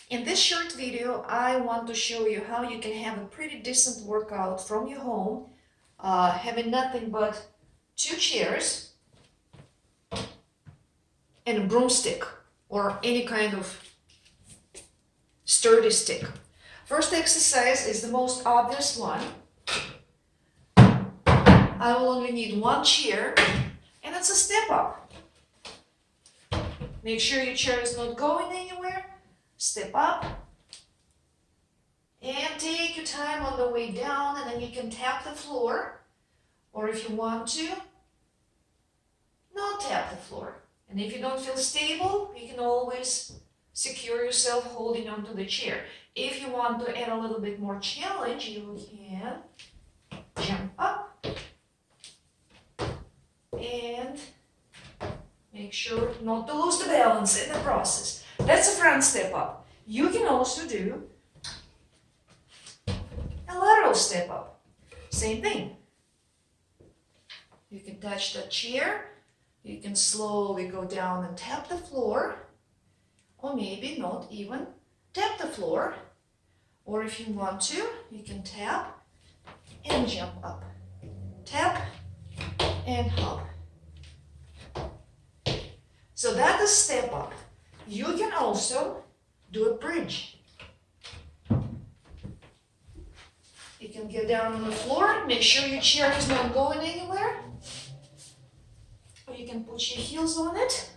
In this short video, I want to show you how you can have a pretty decent workout from your home, having nothing but 2 chairs and a broomstick or any kind of sturdy stick. First exercise is the most obvious one. I will only need 1 chair, and it's a step up. Make sure your chair is not going anywhere. Step up and take your time on the way down, and then you can tap the floor, or if you want to, not tap the floor. And if you don't feel stable, you can always secure yourself holding onto the chair. If you want to add a little bit more challenge, you can jump up and make sure not to lose the balance in the process. That's a front step up. You can also do a lateral step up. Same thing. You can touch the chair. You can slowly go down and tap the floor. Or maybe not even tap the floor. Or if you want to, you can tap and jump up. Tap and hop. So that is step up. You can also do a bridge. You can get down on the floor, make sure your chair is not going anywhere. Or you can put your heels on it.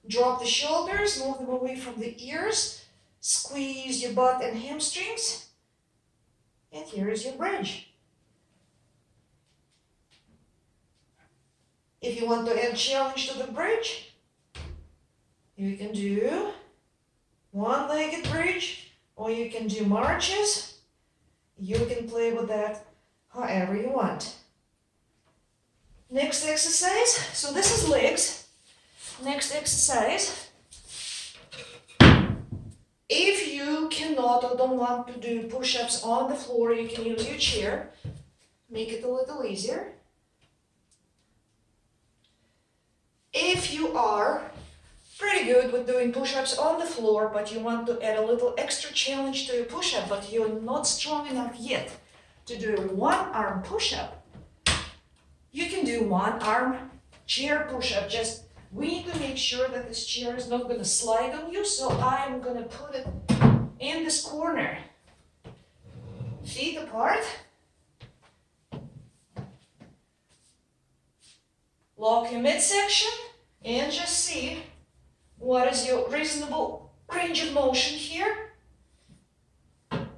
Drop the shoulders, move them away from the ears. Squeeze your butt and hamstrings. And here is your bridge. If you want to add challenge to the bridge, you can do one-legged bridge, or you can do marches. You can play with that however you want. Next exercise, so this is legs. Next exercise, if you cannot or don't want to do push-ups on the floor, you can use your chair. Make it a little easier. If you are pretty good with doing push-ups on the floor, but you want to add a little extra challenge to your push-up, but you're not strong enough yet to do a one-arm push-up, you can do one-arm chair push-up. Just we need to make sure that this chair is not going to slide on you, so I'm going to put it in this corner. Feet apart. Lock your midsection and just see what is your reasonable range of motion here. And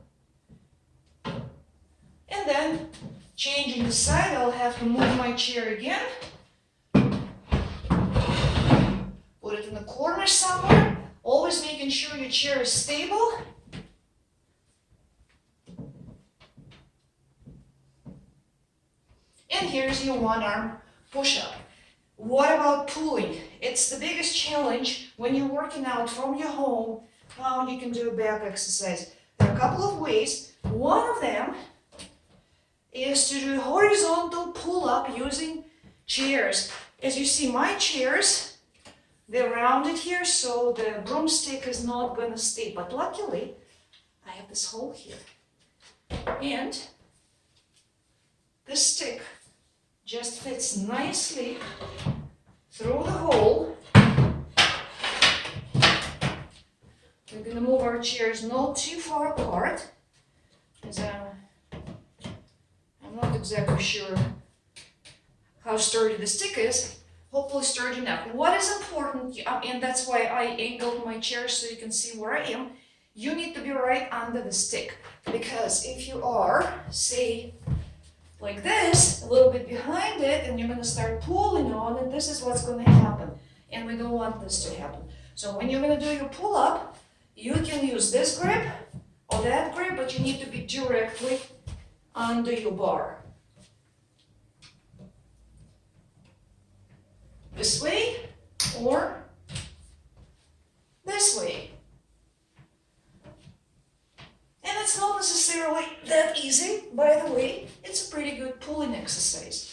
then changing the side, I'll have to move my chair again. Put it in the corner somewhere, always making sure your chair is stable. And here's your one-arm push-up. What about pulling? It's the biggest challenge when you're working out from your home, how you can do a back exercise. There are a couple of ways. One of them is to do horizontal pull-up using chairs. As you see, my chairs, they're rounded here, so the broomstick is not going to stay. But luckily, I have this hole here. And this stick just fits nicely through the hole. We're going to move our chairs not too far apart, because I'm not exactly sure how sturdy the stick is. Hopefully sturdy enough. What is important, and that's why I angled my chair so you can see where I am, you need to be right under the stick. Because if you are, say, like this, a little bit behind it, and you're going to start pulling on it, this is what's going to happen. And we don't want this to happen. So when you're going to do your pull-up, you can use this grip or that grip, but you need to be directly under your bar. This way or this way. And it's not necessarily that easy, by the way. It's a pretty good pulling exercise.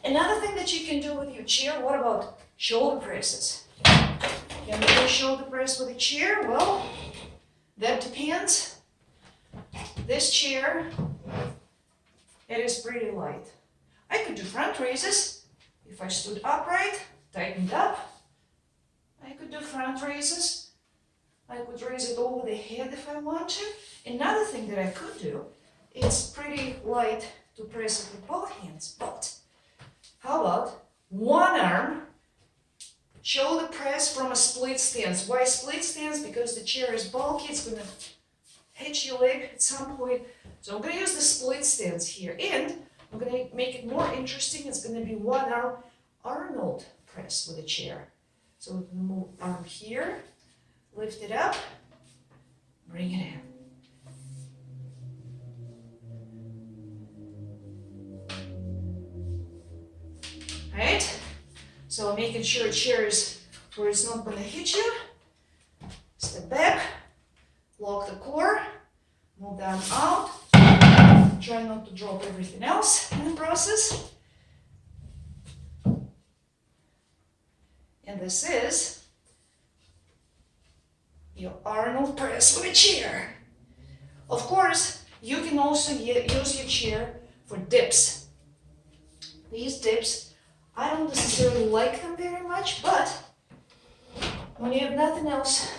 Another thing that you can do with your chair, what about shoulder presses? You can do shoulder press with a chair? Well, that depends. This chair, it is pretty light. I could do front raises if I stood upright, tightened up. I could do front raises. I could raise it over the head if I want to. Another thing that I could do, it's pretty light to press it with both hands, but how about one arm shoulder press from a split stance? Why split stance? Because the chair is bulky, it's going to hit your leg at some point. So I'm going to use the split stance here, and I'm going to make it more interesting. It's going to be one arm Arnold press with a chair. So we're going to move arm here, lift it up, bring it in. Right? So making sure chair is where it's not going to hit you. Step back, lock the core, move down out. Try not to drop everything else in the process. And this is your Arnold press with a chair. Of course, you can also use your chair for dips. These dips, I don't necessarily like them very much, but when you have nothing else,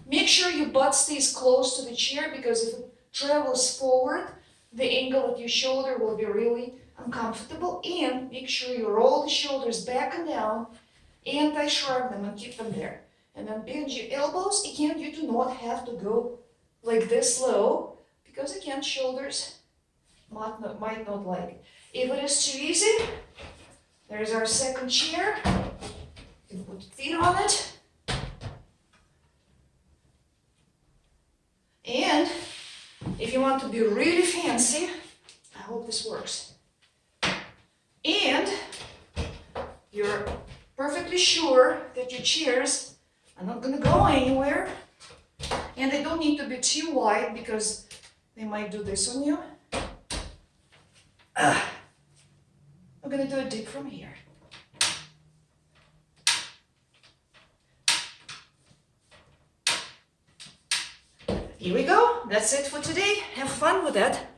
make sure your butt stays close to the chair, because if it travels forward, the angle of your shoulder will be really uncomfortable. And make sure you roll the shoulders back and down, anti-shrug them and keep them there. And then bend your elbows. Again, you do not have to go like this low, because again, shoulders might not like it. If it is too easy, there's our second chair. You can put feet on it. And if you want to be really fancy, I hope this works. And you're perfectly sure that your chairs are not going to go anywhere. And they don't need to be too wide, because they might do this on you. I'm going to do a dip from here. Here we go. That's it for today. Have fun with that.